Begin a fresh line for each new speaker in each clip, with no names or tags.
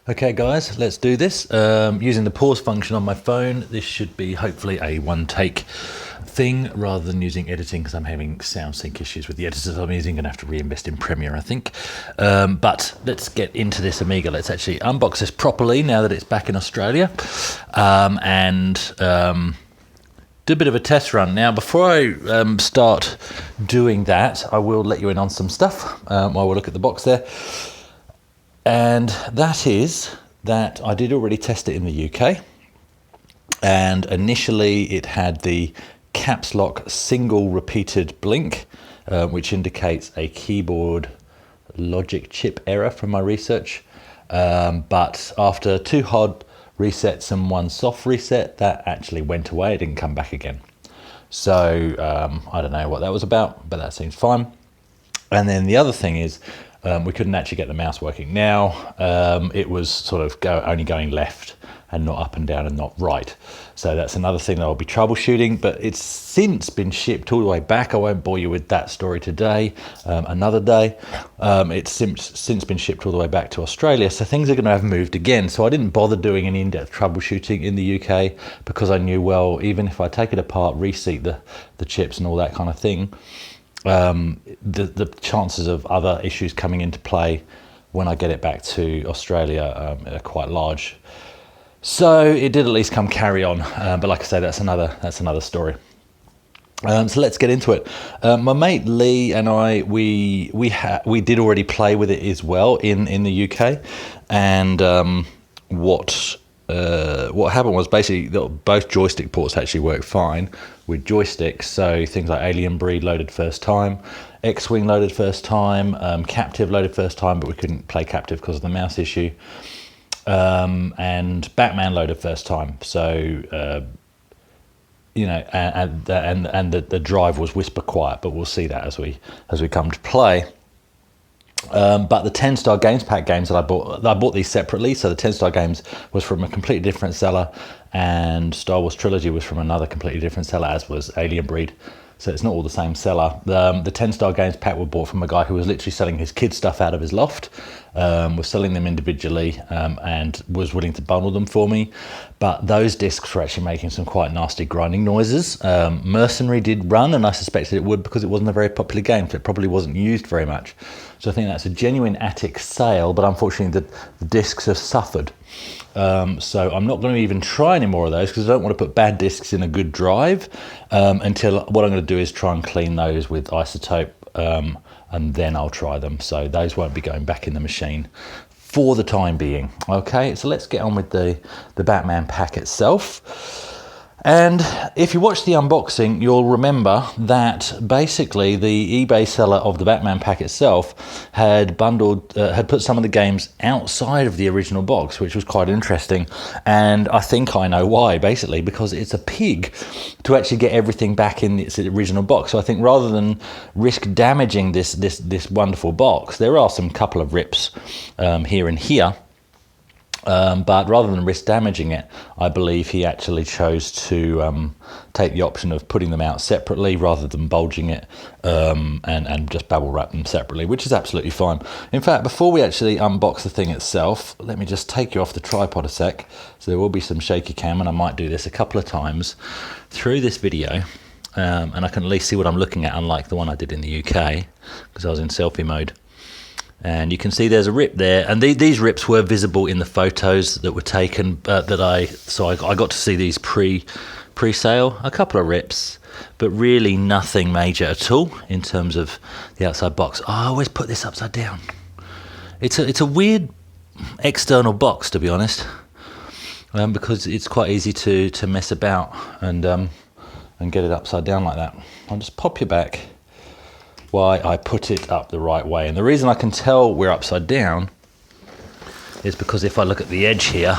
Okay guys, let's do this. Using the pause function on my phone, this should be hopefully a one take thing rather than using editing, because I'm having sound sync issues with the editors I'm using. Gonna have to reinvest in Premiere, I think. But let's get into this Amiga. Let's actually unbox this properly now that it's back in Australia, and do a bit of a test run. Now, before I start doing that, I will let you in on some stuff while we look at the box there. And that is that I did already test it in the UK, and initially it had the caps lock single repeated blink, which indicates a keyboard logic chip error from my research. But after 2 hard resets and 1 soft reset, that actually went away. It didn't come back again. So I don't know what that was about, but that seems fine. And then the other thing is, we couldn't actually get the mouse working. Now, it was sort of only going left and not up and down and not right. So that's another thing that I'll be troubleshooting, but it's since been shipped all the way back. I won't bore you with that story today, another day. It's since been shipped all the way back to Australia, so things are gonna have moved again. So I didn't bother doing any in-depth troubleshooting in the UK, because I knew, well, even if I take it apart, reseat the chips and all that kind of thing, the chances of other issues coming into play when I get it back to Australia are quite large. So it did at least come carry on, but like I say, that's another story. So let's get into it. My mate Lee and I, we did already play with it as well in the UK, and what happened was basically both joystick ports actually worked fine with joysticks. So things like Alien Breed loaded first time, X-Wing loaded first time, Captive loaded first time, but we couldn't play Captive because of the mouse issue, and Batman loaded first time. So you know, and the drive was whisper quiet, but we'll see that as we come to play. But the 10-star games pack games that I bought these separately. So the 10-star games was from a completely different seller, and Star Wars Trilogy was from another completely different seller, as was Alien Breed. So it's not all the same seller. The 10-star games pack were bought from a guy who was literally selling his kids' stuff out of his loft, was selling them individually, and was willing to bundle them for me. But those discs were actually making some quite nasty grinding noises. Mercenary did run, and I suspected it would because it wasn't a very popular game, so it probably wasn't used very much. So I think that's a genuine attic sale, but unfortunately the discs have suffered. So I'm not going to even try any more of those, because I don't want to put bad discs in a good drive, until what I'm going to do is try and clean those with isotope, and then I'll try them. So those won't be going back in the machine for the time being. Okay, so let's get on with the Batman pack itself. And if you watch the unboxing, you'll remember that basically the eBay seller of the Batman pack itself had had put some of the games outside of the original box, which was quite interesting. And I think I know why, basically, because it's a pig to actually get everything back in its original box. So I think rather than risk damaging this wonderful box, there are some couple of rips here and here. But rather than risk damaging it, I believe he actually chose to take the option of putting them out separately rather than bulging it, and just bubble wrap them separately, which is absolutely fine. In fact, before we actually unbox the thing itself, let me just take you off the tripod a sec. So there will be some shaky cam, and I might do this a couple of times through this video, and I can at least see what I'm looking at, unlike the one I did in the UK, because I was in selfie mode. And you can see there's a rip there, and these rips were visible in the photos that were taken, so I got to see these pre-sale, a couple of rips, but really nothing major at all in terms of the outside box. I always put this upside down. It's a weird external box, to be honest, because it's quite easy to mess about and get it upside down like that. I'll just pop you back why I put it up the right way. And the reason I can tell we're upside down is because if I look at the edge here,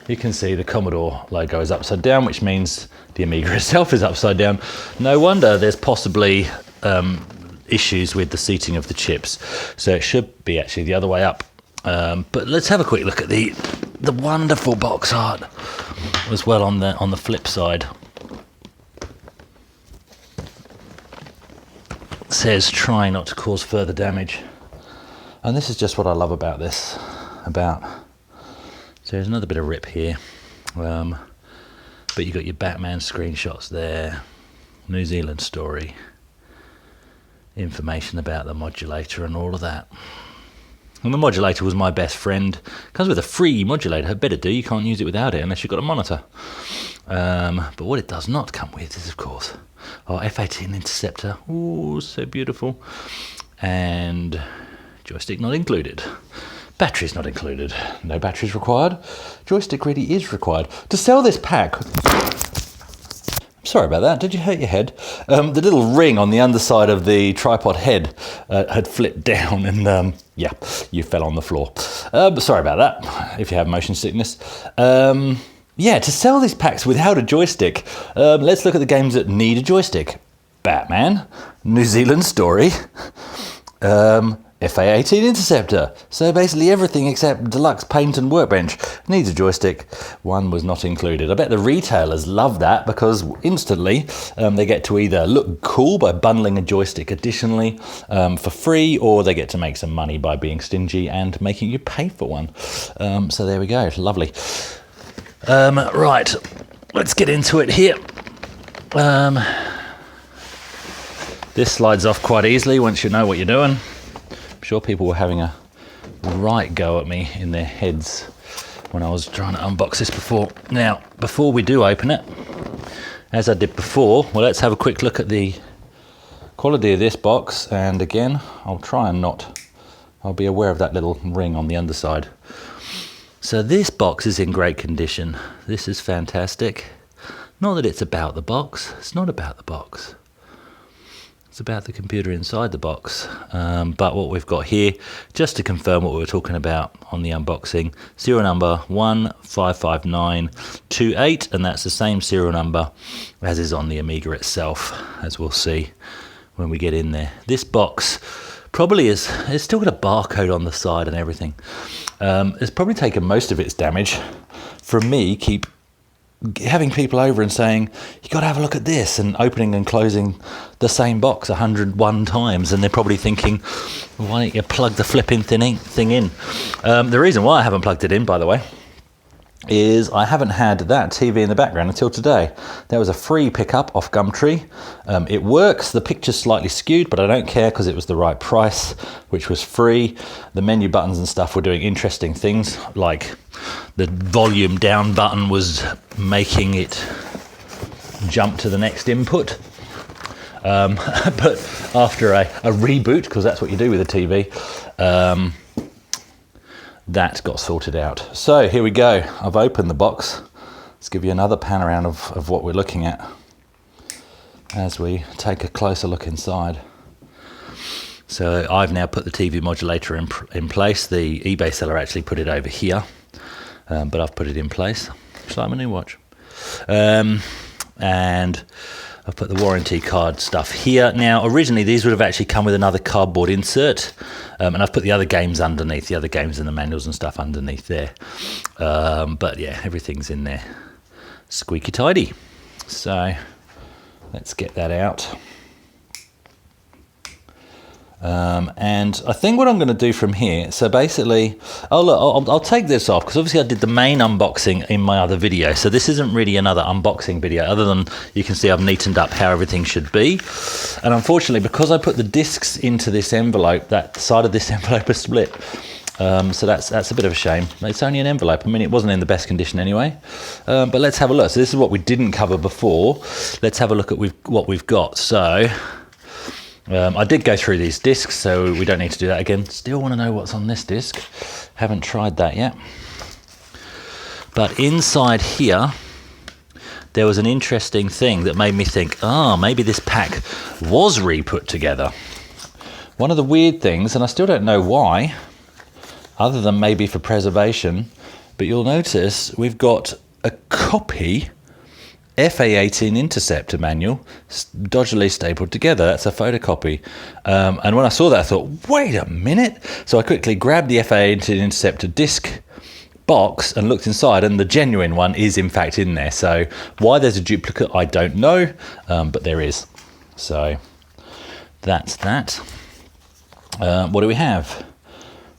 you can see the Commodore logo is upside down, which means the Amiga itself is upside down. No wonder there's possibly issues with the seating of the chips. So it should be actually the other way up. But let's have a quick look at the wonderful box art as well on the flip side. Says try not to cause further damage, and this is just what I love about this. about. So there's another bit of rip here, but you got your Batman screenshots there, New Zealand story, information about the modulator and all of that. And the modulator was my best friend. Comes with a free modulator. It better do. You can't use it without it unless you've got a monitor. But what it does not come with is, of course, our F18 interceptor. Ooh, so beautiful. And joystick not included. Batteries not included. No batteries required. Joystick really is required. To sell this pack... Sorry about that. Did you hurt your head? The little ring on the underside of the tripod head had flipped down and, yeah, you fell on the floor. But sorry about that, if you have motion sickness. Yeah, to sell these packs without a joystick, let's look at the games that need a joystick. Batman, New Zealand Story, FA18 Interceptor. So basically everything except Deluxe Paint and Workbench needs a joystick. One was not included. I bet the retailers love that because instantly they get to either look cool by bundling a joystick additionally for free, or they get to make some money by being stingy and making you pay for one. So there we go, lovely. Right, let's get into it here. This slides off quite easily once you know what you're doing. I'm sure people were having a right go at me in their heads when I was trying to unbox this before. Now, before we do open it, as I did before, well, let's have a quick look at the quality of this box. And again, I'll try and I'll be aware of that little ring on the underside. So this box is in great condition. This is fantastic. Not that it's about the box. It's not about the box. It's about the computer inside the box. But what we've got here, just to confirm what we were talking about on the unboxing, serial number 155928, and that's the same serial number as is on the Amiga itself, as we'll see when we get in there. This box probably it's still got a barcode on the side and everything. It's probably taken most of its damage from me having people over and saying, you got to have a look at this, and opening and closing the same box 101 times, and they're probably thinking, why don't you plug the flipping thing in? The reason why I haven't plugged it in, by the way, is I haven't had that TV in the background until today. There was a free pickup off Gumtree. It works. The picture's slightly skewed, but I don't care because it was the right price, which was free. The menu buttons and stuff were doing interesting things, like the volume down button was making it jump to the next input. But after a reboot, because that's what you do with a TV, that got sorted out. So here we go. I've opened the box. Let's give you another pan around of what we're looking at as we take a closer look inside. So I've now put the TV modulator in place. The eBay seller actually put it over here, but I've put it in place. It's like my new watch. And I've put the warranty card stuff here. Now, originally these would have actually come with another cardboard insert, and I've put the other games underneath, the other games and the manuals and stuff underneath there. But yeah, everything's in there, squeaky tidy. So let's get that out. And I think what I'm going to do from here, so basically, I'll take this off because obviously I did the main unboxing in my other video, so this isn't really another unboxing video other than you can see I've neatened up how everything should be. And unfortunately, because I put the discs into this envelope, that side of this envelope is split. So that's a bit of a shame. It's only an envelope. I mean, it wasn't in the best condition anyway. But let's have a look. So this is what we didn't cover before. Let's have a look at what we've got. So I did go through these discs, so we don't need to do that again. Still want to know what's on this disc. Haven't tried that yet. But inside here, there was an interesting thing that made me think, maybe this pack was re-put together. One of the weird things, and I still don't know why, other than maybe for preservation, but you'll notice we've got a copy FA18 Interceptor manual dodgily stapled together. That's a photocopy. And when I saw that, I thought, wait a minute. So I quickly grabbed the FA18 Interceptor disc box and looked inside, and the genuine one is in fact in there. So why there's a duplicate, I don't know, but there is. So that's that. What do we have?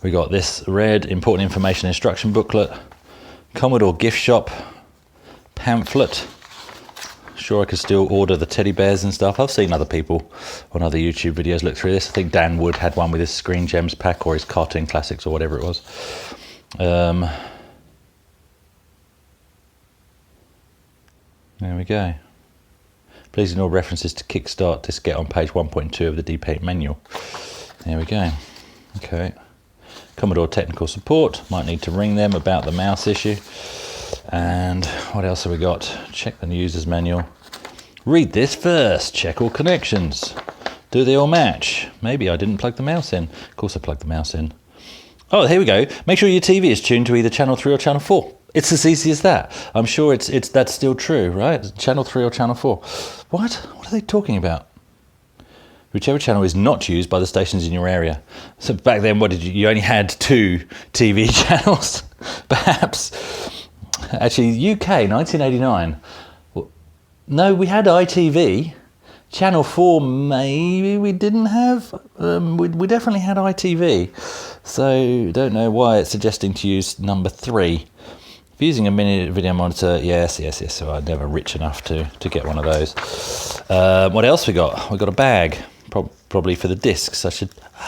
We got this red important information instruction booklet, Commodore gift shop pamphlet. Sure, I could still order the teddy bears and stuff. I've seen other people on other YouTube videos look through this. I think Dan Wood had one with his Screen Gems pack or his Cartoon Classics or whatever it was. There we go. Please ignore references to Kickstart diskette on page 1.2 of the DP manual. There we go. Okay. Commodore technical support. Might need to ring them about the mouse issue. And what else have we got? Check the user's manual. Read this first. Check all connections. Do they all match? Maybe I didn't plug the mouse in. Of course I plugged the mouse in. Oh, here we go. Make sure your TV is tuned to either channel 3 or channel 4. It's as easy as that. I'm sure that's still true, right? Channel 3 or channel 4. What? What are they talking about? Whichever channel is not used by the stations in your area. So back then, what did you only had 2 TV channels, perhaps. Actually, UK, 1989. No, we had ITV. Channel 4, maybe we didn't have. We definitely had ITV. So, don't know why it's suggesting to use number 3. If using a mini video monitor, yes. So I'm never rich enough to get one of those. What else we got? We got a bag, probably for the discs.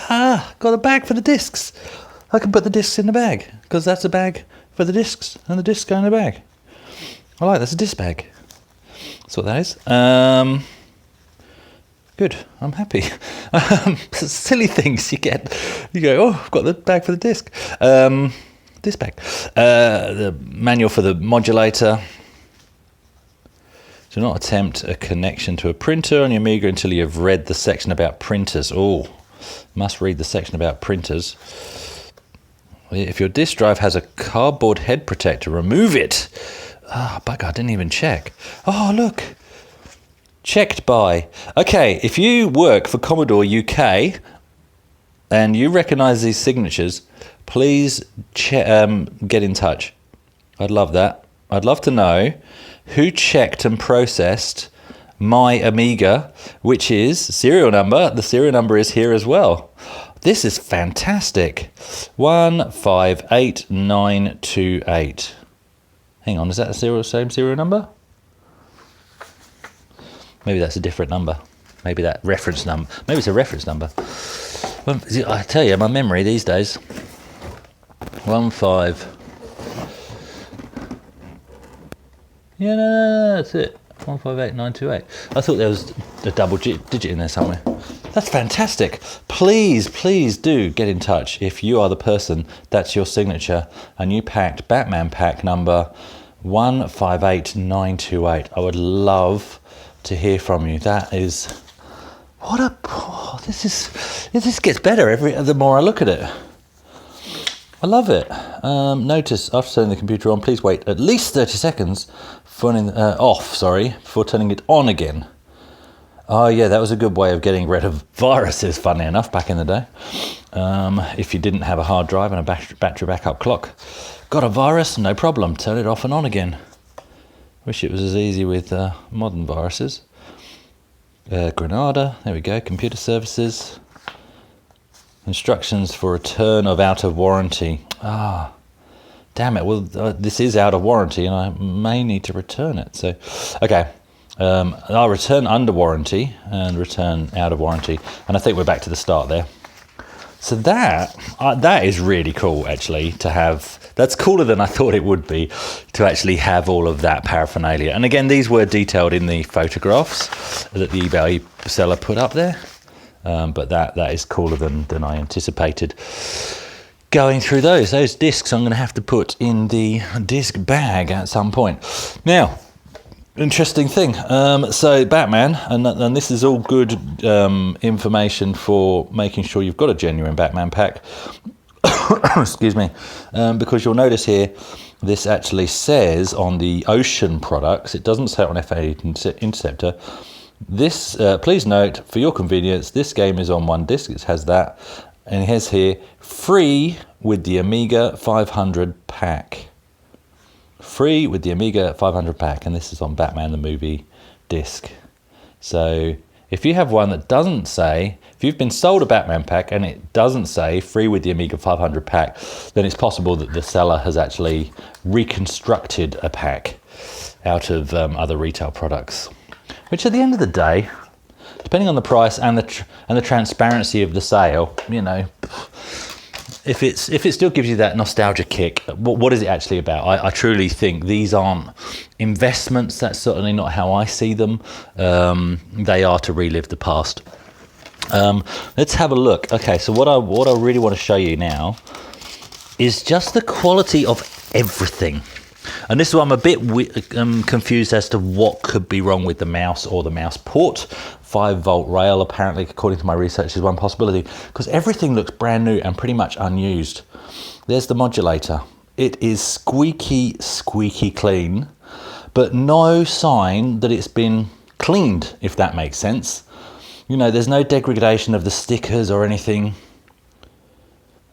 Got a bag for the discs. I can put the discs in the bag, because that's a bag for the discs, and the discs go in the bag. That's a disc bag. That's what that is. Good, I'm happy. Silly things you get. You go, oh, I've got the bag for the disc. Disc bag. The manual for the modulator. Do not attempt a connection to a printer on your Amiga until you have read the section about printers. Oh, must read the section about printers. If your disk drive has a cardboard head protector, remove it. Bugger, I didn't even check. Oh, look. Checked by. Okay, if you work for Commodore UK and you recognise these signatures, please get in touch. I'd love that. I'd love to know who checked and processed my Amiga, which is serial number. The serial number is here as well. This is fantastic. 158928. Hang on, is that the same serial number? Maybe that's a different number. Maybe that reference number. Maybe it's a reference number. Well, I tell you, my memory these days. 15. Yeah, no, that's it. 158928. I thought there was a double digit in there somewhere. That's fantastic. Please do get in touch if you are the person that's your signature and you packed Batman Pack number 158928. I would love to hear from you. That is this gets better the more I look at it. I love it. Notice after turning the computer on, please wait at least 30 seconds before turning it on again. Oh yeah, that was a good way of getting rid of viruses, funny enough, back in the day. If you didn't have a hard drive and a battery backup clock. Got a virus? No problem, turn it off and on again. Wish it was as easy with modern viruses. Granada, there we go, computer services. Instructions for return of out of warranty. Damn it, well this is out of warranty and I may need to return it. So, okay. I'll return under warranty and return out of warranty. And I think we're back to the start there. So that is really cool, actually, to have. That's cooler than I thought it would be, to actually have all of that paraphernalia. And again, these were detailed in the photographs that the eBay seller put up there. But that is cooler than I anticipated. Going through those discs I'm going to have to put in the disc bag at some point. Now, interesting thing. So Batman, and this is all good information for making sure you've got a genuine Batman pack. Excuse me. Because you'll notice here, this actually says on the Ocean products, it doesn't say on FA Interceptor. This, please note, for your convenience, this game is on one disc. It has that. And it has here, free with the Amiga 500 pack. Free with the Amiga 500 pack, and this is on Batman the Movie disc. So If you have one that doesn't say, if you've been sold a Batman pack and it doesn't say free with the Amiga 500 pack, then it's possible that the seller has actually reconstructed a pack out of other retail products. Which at the end of the day, depending on the price and the transparency of the sale, you know, if it still gives you that nostalgia kick, what is it actually about? I truly think these aren't investments. That's certainly not how I see them. They are to relive the past. Let's have a look. Okay, so what I really want to show you now is just the quality of everything. And this is why I'm a bit confused as to what could be wrong with the mouse or the mouse port. 5-volt rail, apparently, according to my research, is one possibility, because everything looks brand new and pretty much unused. There's the modulator. It is squeaky, squeaky clean, but no sign that it's been cleaned, if that makes sense. You know, there's no degradation of the stickers or anything.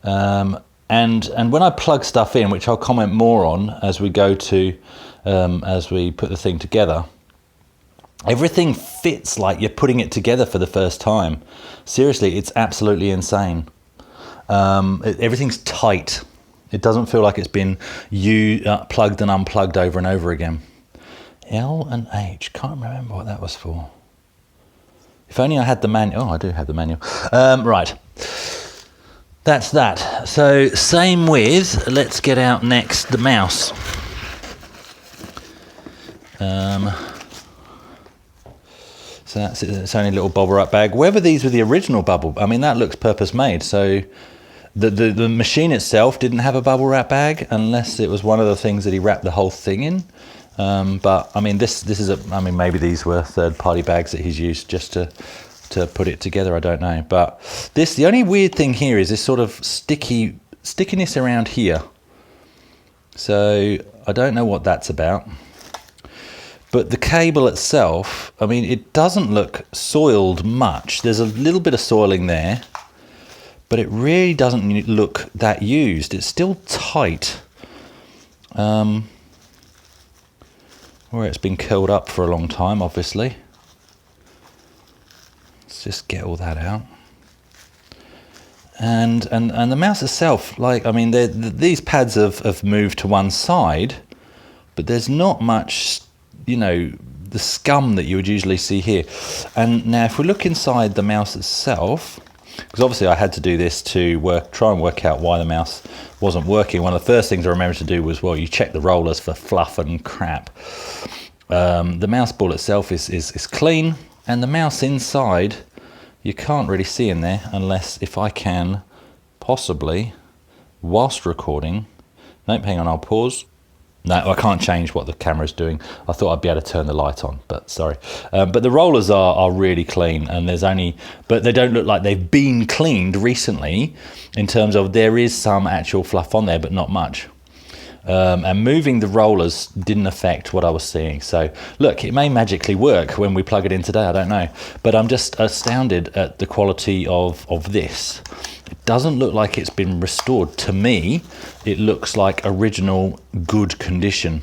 And when I plug stuff in, which I'll comment more on as we go to, as we put the thing together, everything fits like you're putting it together for the first time. Seriously, it's absolutely insane. Everything's tight. It doesn't feel like it's been plugged and unplugged over and over again. L and H, can't remember what that was for. If only I had the manual. Oh, I do have the manual. Right. That's that. So same with, let's get out next the mouse. So that's it. It's only a little bobber up bag. Whether these were the original bubble, I mean, that looks purpose made. So the machine itself didn't have a bubble wrap bag, unless it was one of the things that he wrapped the whole thing in. But I mean, this is I mean, maybe these were third-party bags that he's used just to put it together. I don't know. But the only weird thing here is this sort of stickiness around here. So I don't know what that's about. But the cable itself, I mean, it doesn't look soiled much. There's a little bit of soiling there, but it really doesn't look that used. It's still tight. Where it's been curled up for a long time, obviously. Let's just get all that out. And the mouse itself, like, I mean, these pads have moved to one side, but there's not much, you know, the scum that you would usually see here. And now if we look inside the mouse itself, because obviously I had to do this to try and work out why the mouse wasn't working. One of the first things I remembered to do was, well, you check the rollers for fluff and crap. The mouse ball itself is clean, and the mouse inside, you can't really see in there unless if I can possibly, whilst recording, nope, hang on, I'll pause. No, I can't change what the camera's doing. I thought I'd be able to turn the light on, but sorry. But the rollers are really clean, and but they don't look like they've been cleaned recently, in terms of there is some actual fluff on there, but not much. And moving the rollers didn't affect what I was seeing. So look, it may magically work when we plug it in today, I don't know. But I'm just astounded at the quality of this. It doesn't look like it's been restored. To me, it looks like original good condition.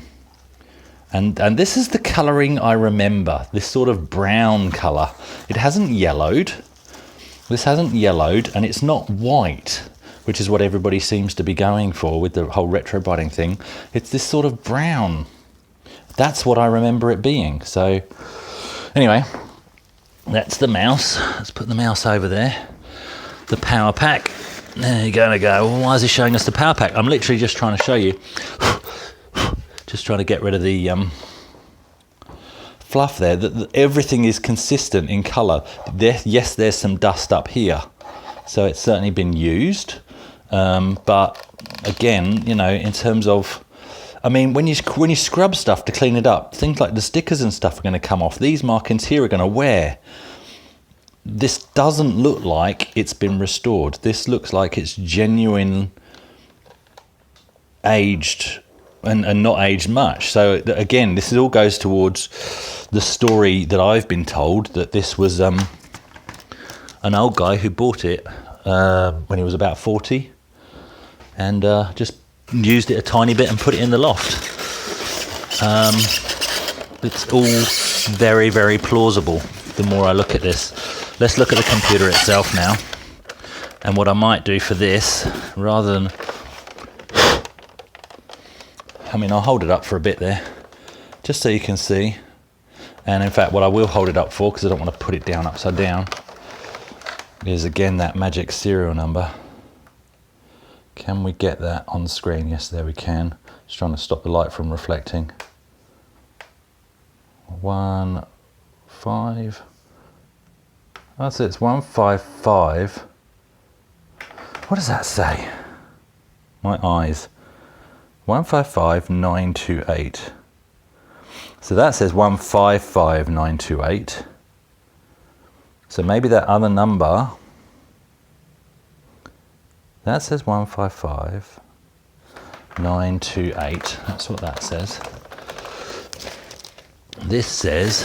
And this is the colouring I remember, this sort of brown colour. It hasn't yellowed. This hasn't yellowed, and it's not white, which is what everybody seems to be going for with the whole retro biting thing. It's this sort of brown. That's what I remember it being. So anyway, that's the mouse. Let's put the mouse over there. The power pack. There you're going to go. Well, why is he showing us the power pack? I'm literally just trying to show you. Just trying to get rid of the fluff there. Everything is consistent in colour. Yes, there's some dust up here. So it's certainly been used. But again, you know, in terms of, I mean, when you scrub stuff to clean it up, things like the stickers and stuff are going to come off. These markings here are going to wear. This doesn't look like it's been restored. This looks like it's genuine aged and not aged much. So again, this all goes towards the story that I've been told, that this was an old guy who bought it when he was about 40 and just used it a tiny bit and put it in the loft. It's all very, very plausible. the more I look at this. Let's look at the computer itself now. And what I might do for this, rather than, I mean, I'll hold it up for a bit there, just so you can see. And in fact, what I will hold it up for, because I don't want to put it down upside down, is again that magic serial number. Can we get that on the screen? Yes, there we can. Just trying to stop the light from reflecting. 1, 5. That's it, it's 155. What does that say? My eyes. 155928. So that says 155928. So maybe that other number, that says 155928. That's what that says. This says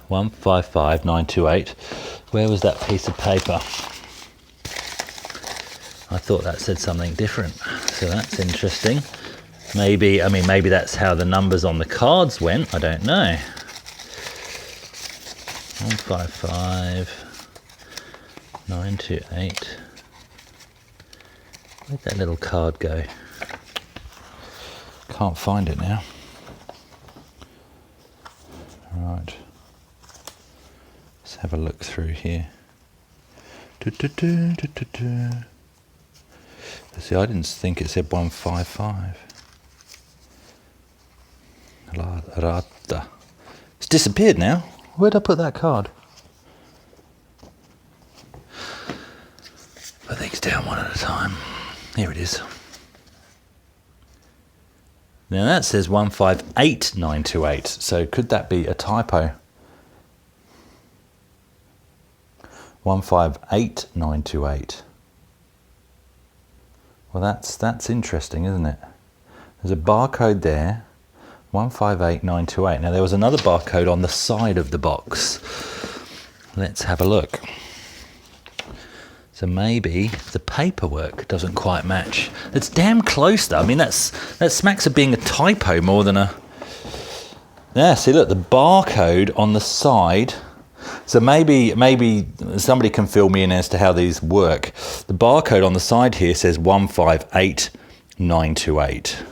155928. Where was that piece of paper? I thought that said something different. So that's interesting. Maybe, I mean, maybe that's how the numbers on the cards went. I don't know. 155928. Where'd that little card go? Can't find it now. Right. Let's have a look through here. See, I didn't think it said 155. It's disappeared now. Where'd I put that card? Put things down one at a time. Here it is. Now that says 158928. So could that be a typo? 158928. Well, that's interesting, isn't it? There's a barcode there, 158928. Now there was another barcode on the side of the box. Let's have a look. So maybe the paperwork doesn't quite match. It's damn close though. I mean, that smacks of being a typo more than a... Yeah, see, look, the barcode on the side. So maybe somebody can fill me in as to how these work. The barcode on the side here says 158928.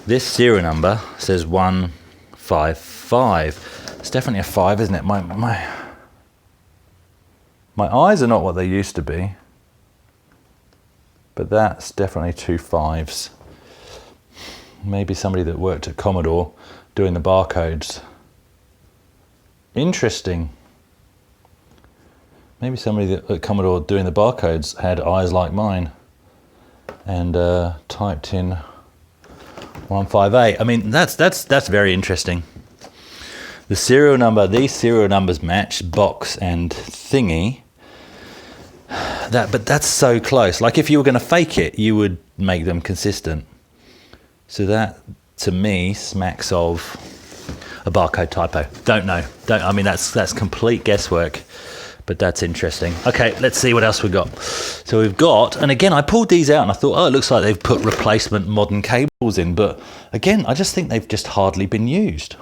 This serial number says 155. It's definitely a 5, isn't it? My eyes are not what they used to be, but that's definitely 2 5s. Maybe somebody that worked at Commodore doing the barcodes. Interesting. Maybe somebody at Commodore doing the barcodes had eyes like mine and typed in 158. I mean, that's very interesting. The serial number, these serial numbers match, box and thingy. But that's so close. Like if you were going to fake it, you would make them consistent. So that, to me, smacks of a barcode typo. Don't know. I mean, that's complete guesswork, but that's interesting. Okay, let's see what else we got. So we've got, and again, I pulled these out and I thought, oh, it looks like they've put replacement modern cables in, but again, I just think they've just hardly been used.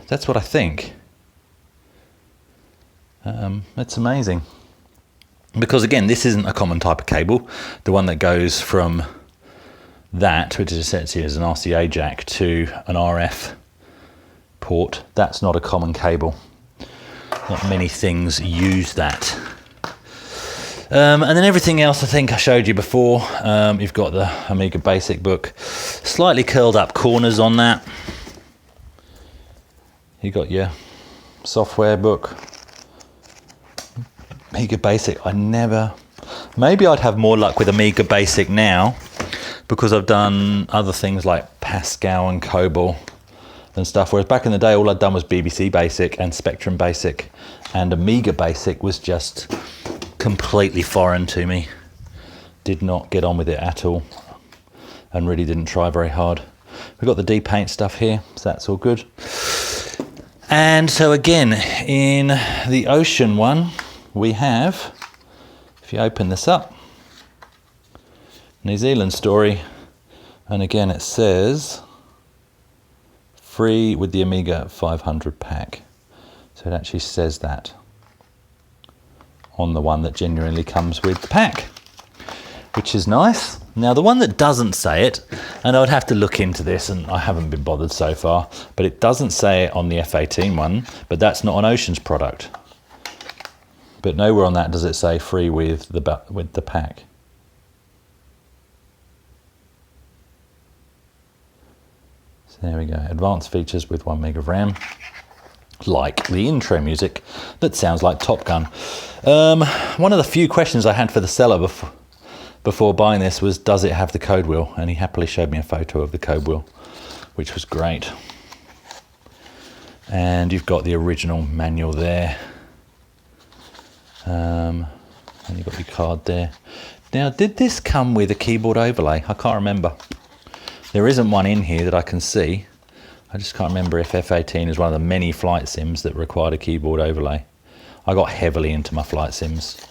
That's what I think. It's amazing. Because again, this isn't a common type of cable. The one that goes from that, which is essentially as an RCA jack, to an RF port, that's not a common cable. Not many things use that. And then everything else I think I showed you before. You've got the Amiga Basic book, slightly curled up corners on that. You got your software book. Amiga Basic, maybe I'd have more luck with Amiga Basic now, because I've done other things like Pascal and COBOL and stuff, whereas back in the day all I'd done was BBC Basic and Spectrum Basic, and Amiga Basic was just completely foreign to me. Did not get on with it at all and really didn't try very hard. We've got the D-Paint stuff here, so that's all good. And so again, in the Ocean one, we have, if you open this up, New Zealand story, and again it says free with the Amiga 500 pack. So it actually says that on the one that genuinely comes with the pack, which is nice. Now the one that doesn't say it, and I would have to look into this, and I haven't been bothered so far, but it doesn't say it on the F18 one, but that's not an Ocean's product. But nowhere on that does it say free with the pack. So there we go, advanced features with 1 meg of RAM, like the intro music that sounds like Top Gun. One of the few questions I had for the seller before buying this was, does it have the code wheel? And he happily showed me a photo of the code wheel, which was great. And you've got the original manual there. And you've got your card there. Now, did this come with a keyboard overlay? I can't remember. There isn't one in here that I can see. I just can't remember if F18 is one of the many flight sims that required a keyboard overlay. I got heavily into my flight sims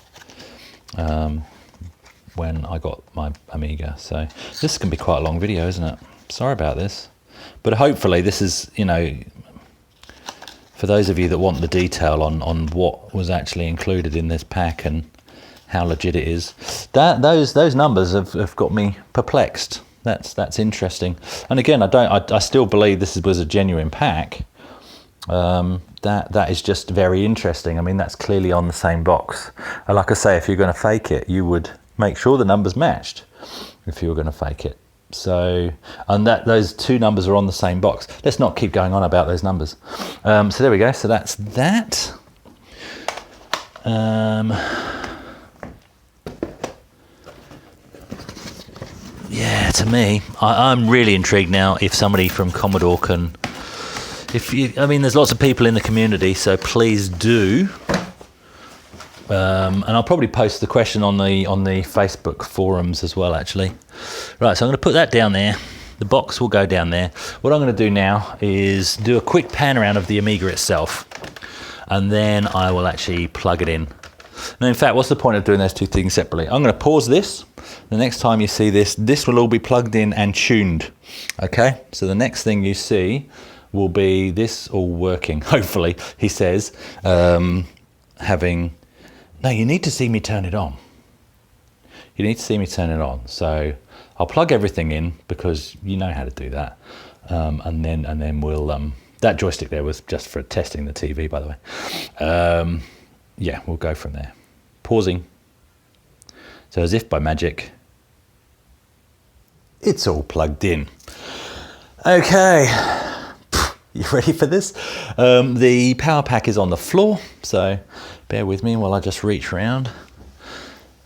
when I got my Amiga. So this can be quite a long video, isn't it? Sorry about this. But hopefully this is, you know, for those of you that want the detail on what was actually included in this pack and how legit it is, those numbers have got me perplexed. That's interesting. And again, I still believe this was a genuine pack. That is just very interesting. I mean, that's clearly on the same box. And like I say, if you're going to fake it, you would make sure the numbers matched if you were going to fake it. So, and those two numbers are on the same box. Let's not keep going on about those numbers. So there we go. So that's that. Yeah, to me, I'm really intrigued now if somebody from Commodore can, I mean, there's lots of people in the community, so please do. And I'll probably post the question on the Facebook forums as well, actually. Right, so I'm going to put that down there. The box will go down there. What I'm going to do now is do a quick pan around of the Amiga itself, and then I will actually plug it in. Now, in fact, what's the point of doing those two things separately? I'm going to pause this. The next time you see this, this will all be plugged in and tuned. Okay, so the next thing you see will be this all working, hopefully, he says, having... No, you need to see me turn it on. You need to see me turn it on. So I'll plug everything in because you know how to do that. And then we'll, that joystick there was just for testing the TV, by the way. Yeah, we'll go from there. Pausing. So as if by magic, it's all plugged in. Okay, you ready for this? The power pack is on the floor, so bear with me while I just reach around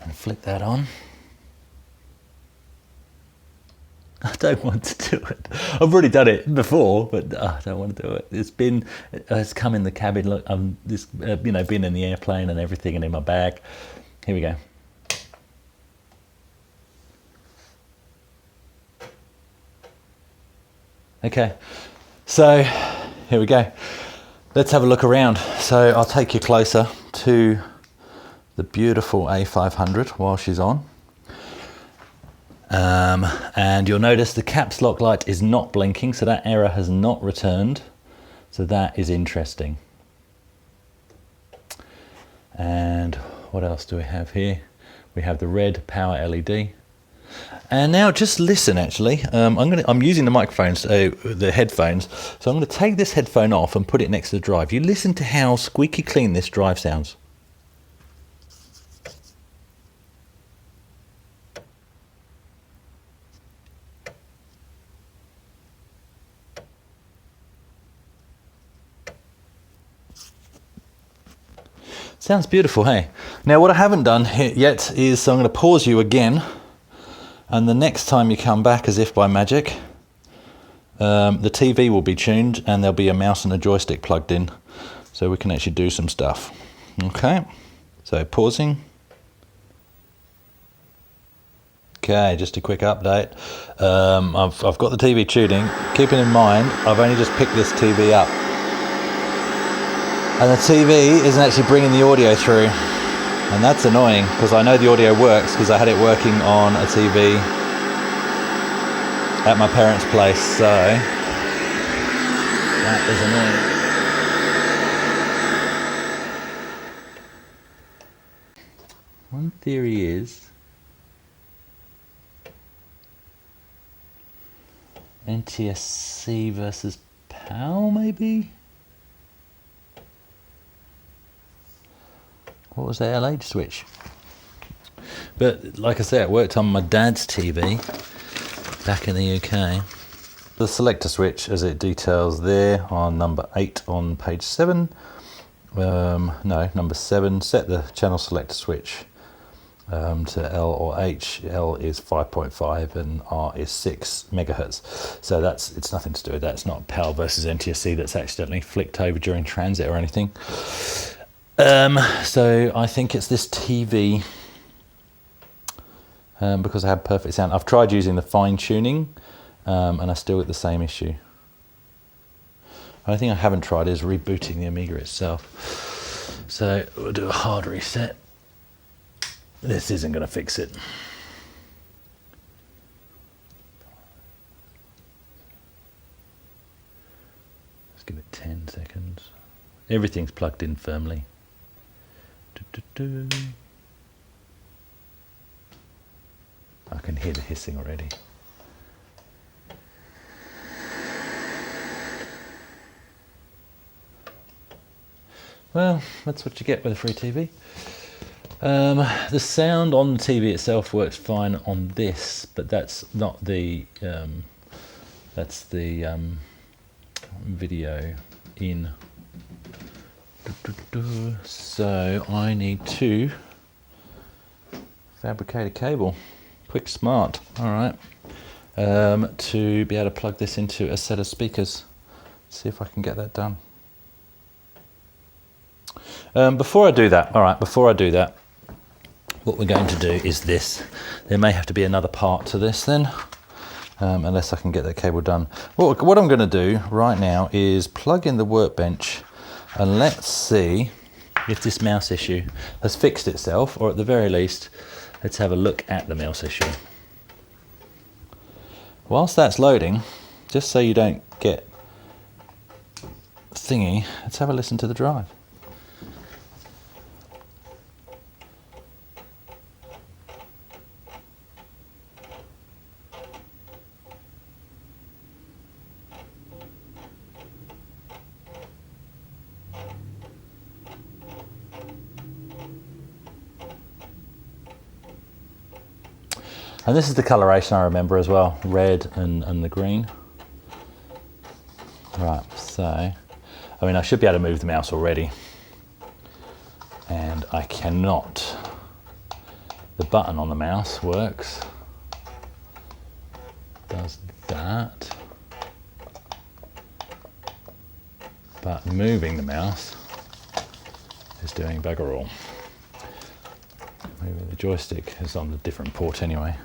and flick that on. I don't want to do it. I've already done it before, but I don't want to do it. It's come in the cabin. Look, I'm this, you know, been in the airplane and everything, and in my bag. Here we go. Okay, so here we go. Let's have a look around. So I'll take you closer to the beautiful A500 while she's on. And you'll notice the caps lock light is not blinking, so that error has not returned. So that is interesting. And what else do we have here? We have the red power LED. And now just listen, actually. I'm using the microphones, the headphones. So I'm going to take this headphone off and put it next to the drive. You listen to how squeaky clean this drive sounds. Sounds beautiful, hey? Now what I haven't done yet is I'm going to pause you again. And the next time you come back, as if by magic, the TV will be tuned and there'll be a mouse and a joystick plugged in, so we can actually do some stuff. Okay, so pausing. Okay, just a quick update. I've got the TV tuning. Keeping in mind, I've only just picked this TV up. And the TV isn't actually bringing the audio through. And that's annoying, because I know the audio works because I had it working on a TV at my parents' place. So That is annoying. One theory is NTSC versus PAL, maybe? What was the LH switch? But like I said, it worked on my dad's TV back in the UK. The selector switch, as it details there on number 8 on page 7. No, number 7, set the channel selector switch to L or H. L is 5.5 and R is 6 megahertz. So it's nothing to do with that. It's not PAL versus NTSC that's accidentally flicked over during transit or anything. So I think it's this TV because I have perfect sound. I've tried using the fine tuning and I still get the same issue. The only thing I haven't tried is rebooting the Amiga itself. So we'll do a hard reset. This isn't going to fix it. Let's give it 10 seconds. Everything's plugged in firmly. I can hear the hissing already. Well, that's what you get with a free TV. The sound on the TV itself works fine on this, but that's not the video in. So I need to fabricate a cable, quick, smart. All right, to be able to plug this into a set of speakers. See if I can get that done. Before I do that, what we're going to do is this. There may have to be another part to this then, unless I can get that cable done. What I'm going to do right now is plug in the workbench and let's see if this mouse issue has fixed itself, or at the very least, let's have a look at the mouse issue. Whilst that's loading, just so you don't get thingy, let's have a listen to the drive. And this is the coloration I remember as well, red and the green. Right, so, I mean, I should be able to move the mouse already. And I cannot. The button on the mouse works. Does that. But moving the mouse is doing bugger all. Maybe the joystick is on a different port anyway.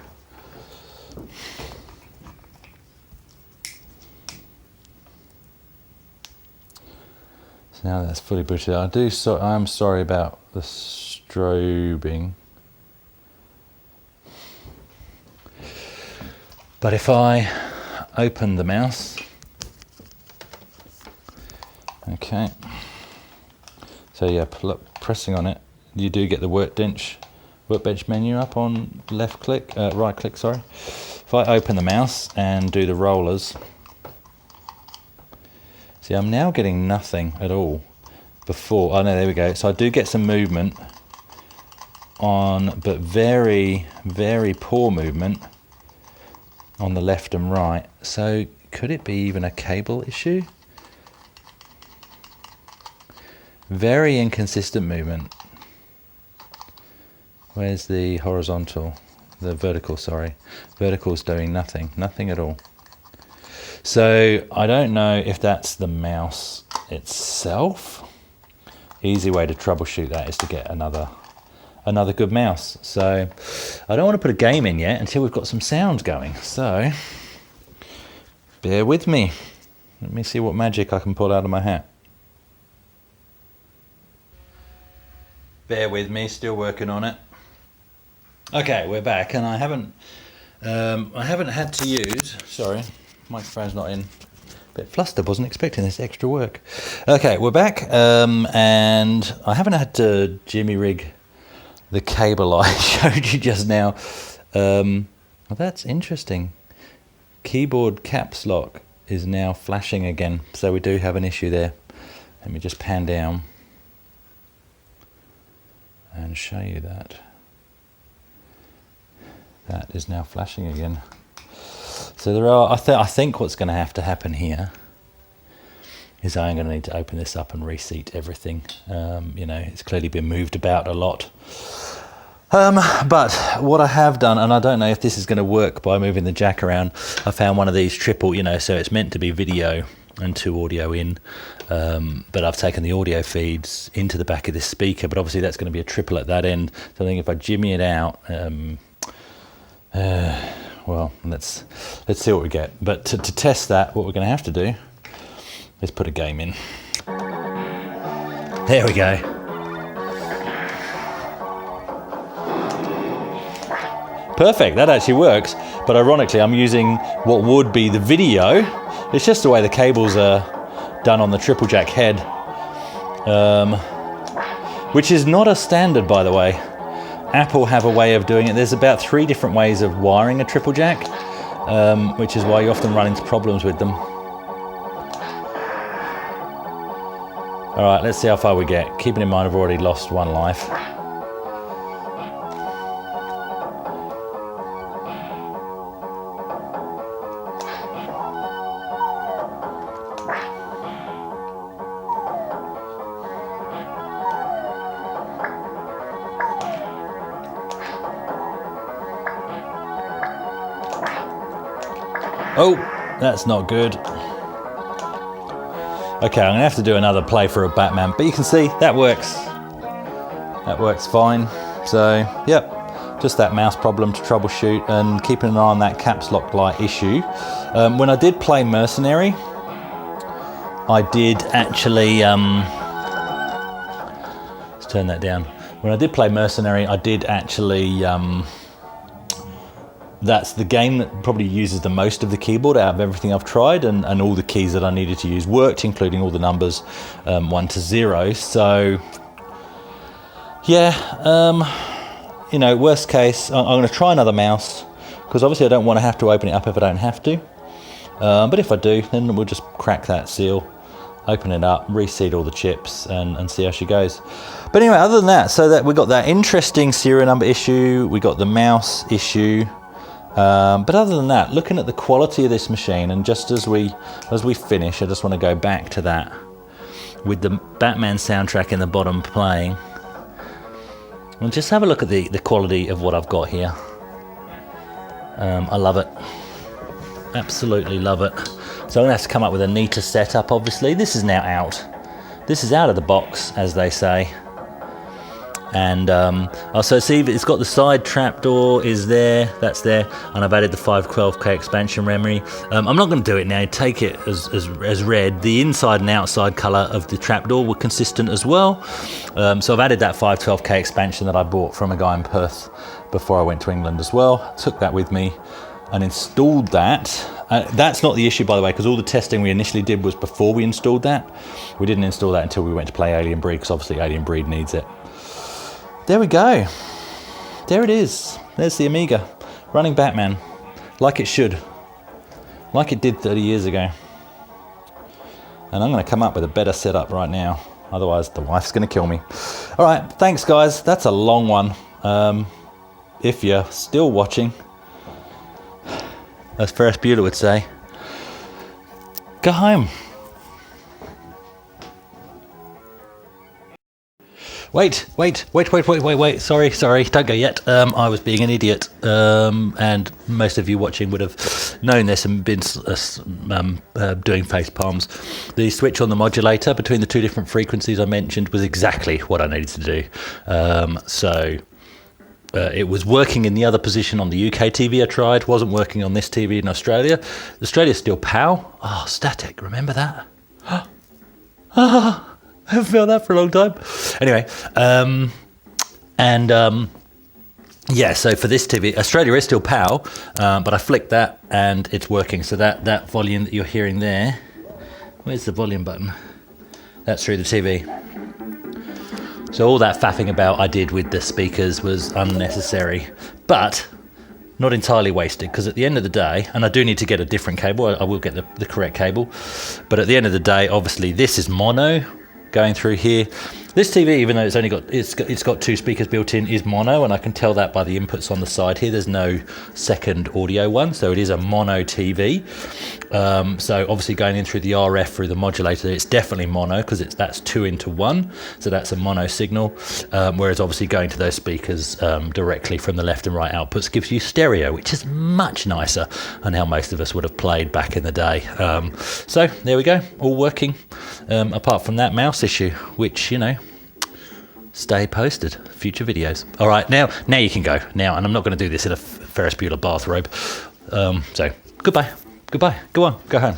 So now that's fully booted. I'm sorry about the strobing. But if I open the mouse, okay. So yeah, pressing on it, you do get the workbench menu up on right click, sorry. If I open the mouse and do the rollers, see, I'm now getting nothing at all before. Oh no, there we go. So I do get some movement on, but very, very poor movement on the left and right. So could it be even a cable issue? Very inconsistent movement. Where's the horizontal? The vertical, sorry. Vertical's doing nothing at all. So I don't know if that's the mouse itself. Easy way to troubleshoot that is to get another good mouse. So I don't want to put a game in yet until we've got some sound going. So bear with me. Let me see what magic I can pull out of my hat. Bear with me, still working on it. Okay, we're back, and I haven't had to use. Sorry, microphone's not in Bit flustered, wasn't expecting this extra work. Okay, we're back, and I haven't had to jimmy rig the cable I showed you just now. Well, that's interesting. Keyboard caps lock is now flashing again, so we do have an issue there. Let me just pan down and show you that. That is now flashing again. So there are, I think what's going to have to happen here is I'm going to need to open this up and reseat everything. You know, it's clearly been moved about a lot. But what I have done, and I don't know if this is going to work by moving the jack around, I found one of these triple, you know, so it's meant to be video and 2 audio in, but I've taken the audio feeds into the back of this speaker, but obviously that's going to be a triple at that end. So I think if I jimmy it out, well, let's see what we get. But to test that, what we're going to have to do is put a game in. There we go. Perfect, that actually works. But ironically, I'm using what would be the video. It's just the way the cables are done on the triple jack head, which is not a standard, by the way. Apple have a way of doing it. There's about 3 different ways of wiring a triple jack, which is why you often run into problems with them. All right, let's see how far we get. Keeping in mind I've already lost 1 life. Oh, that's not good. Okay, I'm gonna have to do another play for a Batman, but you can see that works. That works fine. So, yep, just that mouse problem to troubleshoot and keeping an eye on that caps lock light issue. When I did play Mercenary, I did actually, let's turn that down. When I did play Mercenary, I did actually, that's the game that probably uses the most of the keyboard out of everything I've tried, and all the keys that I needed to use worked, including all the numbers 1 to 0. So yeah, you know, worst case, I'm going to try another mouse, because obviously I don't want to have to open it up if I don't have to. But if I do, then we'll just crack that seal, open it up, reseat all the chips, and see how she goes. But anyway, other than that, so that we got that interesting serial number issue, we got the mouse issue. But other than that, looking at the quality of this machine, and just as we finish, I just want to go back to that with the Batman soundtrack in the bottom playing, and just have a look at the quality of what I've got here. I love it, absolutely love it. So I'm gonna have to come up with a neater setup. Obviously, this is now out. This is out of the box, as they say. And also see it's got the side trapdoor is there, that's there, and I've added the 512K expansion memory. I'm not going to do it now, take it as read. The inside and outside colour of the trapdoor were consistent as well. So I've added that 512K expansion that I bought from a guy in Perth before I went to England as well. Took that with me and installed that. That's not the issue, by the way, because all the testing we initially did was before we installed that. We didn't install that until we went to play Alien Breed, because obviously Alien Breed needs it. There we go. There it is. There's the Amiga running Batman like it should, like it did 30 years ago. And I'm going to come up with a better setup right now, otherwise the wife's going to kill me. All right, thanks guys. That's a long one. If you're still watching, as Ferris Bueller would say, go home. Wait, sorry, don't go yet. I was being an idiot, and most of you watching would have known this and been doing face palms. The switch on the modulator between the 2 different frequencies I mentioned was exactly what I needed to do. It was working in the other position on the UK TV I tried, wasn't working on this TV in Australia. Australia's still PAL. Oh, static, remember that? I haven't felt that for a long time. Anyway, yeah, so for this TV, Australia is still PAL, but I flicked that and it's working. So that volume that you're hearing there Where's the volume button? That's through the TV. So all that faffing about I did with the speakers was unnecessary, but not entirely wasted, because at the end of the day, and I do need to get a different cable, I will get the correct cable, but at the end of the day, obviously this is mono going through here. This TV, even though it's got 2 speakers built in, is mono, and I can tell that by the inputs on the side here. There's no second audio one, so it is a mono TV. So obviously going in through the RF through the modulator, it's definitely mono, because that's 2 into 1, so that's a mono signal. Whereas obviously going to those speakers directly from the left and right outputs gives you stereo, which is much nicer than how most of us would have played back in the day. So there we go, all working, apart from that mouse issue, which, you know, stay posted, future videos. All right, now you can go now, and I'm not going to do this in a Ferris Bueller bathrobe. So goodbye, go on, go home.